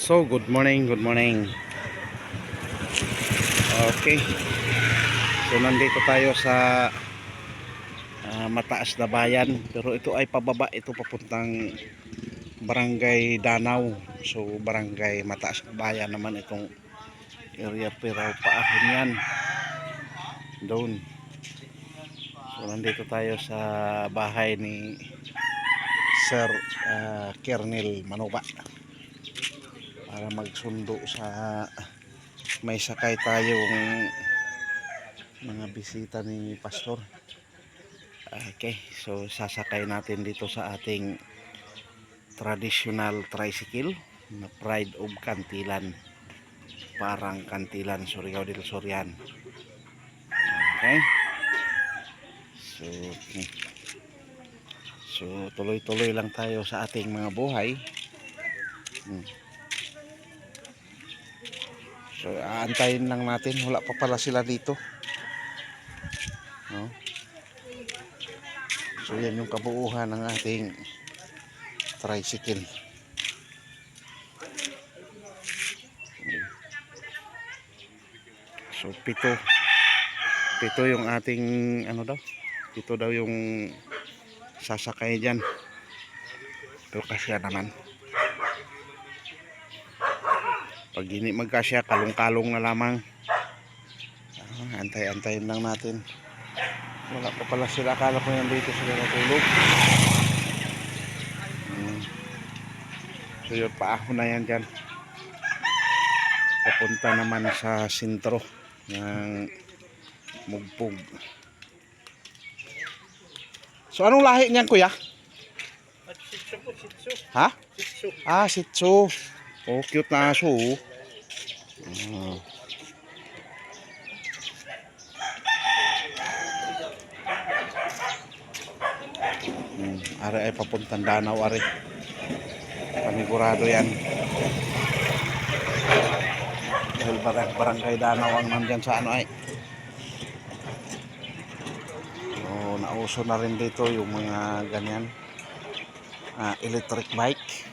So, good morning, good morning. Okay. So, nandito tayo sa mataas na bayan. Pero ito ay pababa. Ito papuntang Barangay Danau. So, Barangay Mataas na Bayan naman itong area. Pero paahon yan. Doon. So, nandito tayo sa bahay ni Sir Kernel Manoba. Para magsundo sa may sakay tayong mga bisita ni Pastor. Okay, so sasakay natin dito sa ating traditional tricycle na Pride of Cantilan, parang Cantilan, Surigao del Sorian. Okay, so tuloy-tuloy lang tayo sa ating mga buhay. So aantayin lang natin, wala pa pala sila dito, no? So yan yung kabuuhan ng ating tricycle. So pito yung ating pito daw yung sasakay dyan. Pero kasya naman, pag hindi magkasya, kalong-kalong na lamang. Antay-antayin lang natin. Wala pa pala sila, akala ko yan dito sila natulog. So yun, paahon na yan dyan, papunta naman sa sentro ng Mugpog. So anong lahi niyan, kuya? Ha? Shih Tzu. Oh, cute na aso. Are ay papuntang Danau, are panigurado yan. Dahil barangay Danau ang nandyan sa ay. So nauso na rin dito yung mga ganyan, electric bike.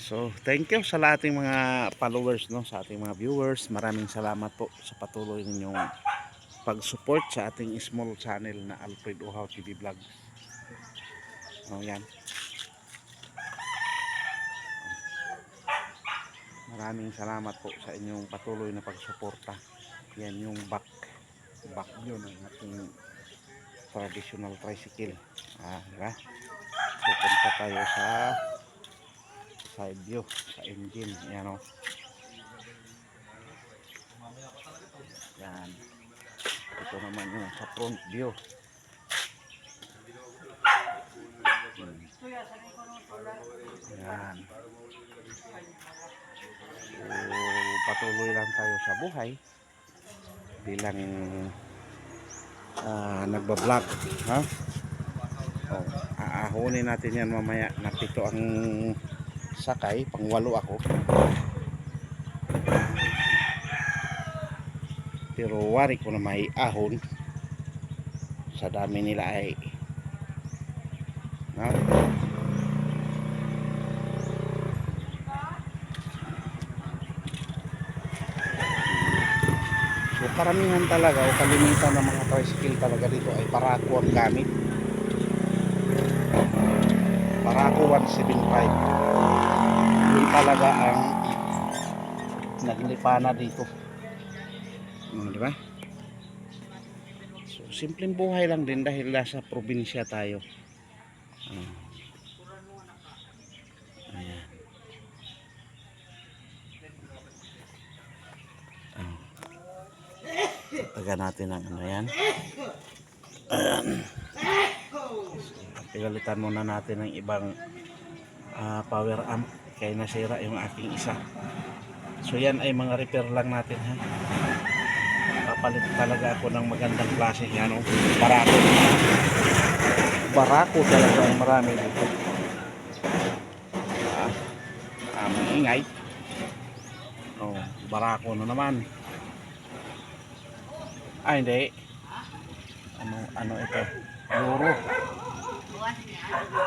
So thank you sa ating mga followers, no, sa ating mga viewers. Maraming salamat po sa patuloy ninyong pag-support sa ating small channel na Alfred Uhaw TV Vlogs. Yan. Maraming salamat po sa inyong patuloy na pagsuporta. Yan yung back view ng ating traditional tricycle. Diba? So punta tayo sa side view, sa engine. Yan, yan. Ito naman yung sa front view. Yan. So patuloy lang tayo sa buhay bilang nagbablog, ha? Aahonin natin yan mamaya. Napito ang sakay, pangwalo ako. Pero wari ko na may ahon sa dami nila ay, ha? So karamihan talaga o kalimitan ng mga tricycle talaga dito ay Paraco ang gamit. Paraco 175 yun talaga ang naglipana dito. Diba? So simpleng buhay lang din dahil nasa probinsya tayo. Ayan. Taga natin ang yan. Pagalitan muna natin ng ibang power amp kaya nasira yung aking isa. So yan ay mga repair lang natin, ha. Papalit talaga ako ng magandang klase yan, Barako talaga ang marami dito. Maingay. Barako na naman. Hindi. Ano ito? Euro.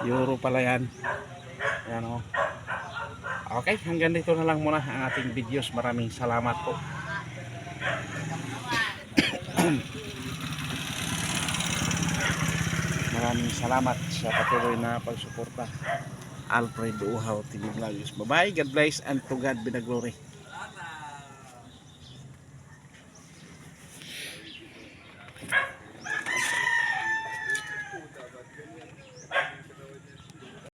Euro pala yan. Ayan o. Okay, hanggang dito na lang muna ang ating videos. Maraming salamat po. Maraming salamat sa patuloy na pagsuporta. Alfred Uhaw TV Vlogs. Bye bye. God bless and to God be the glory.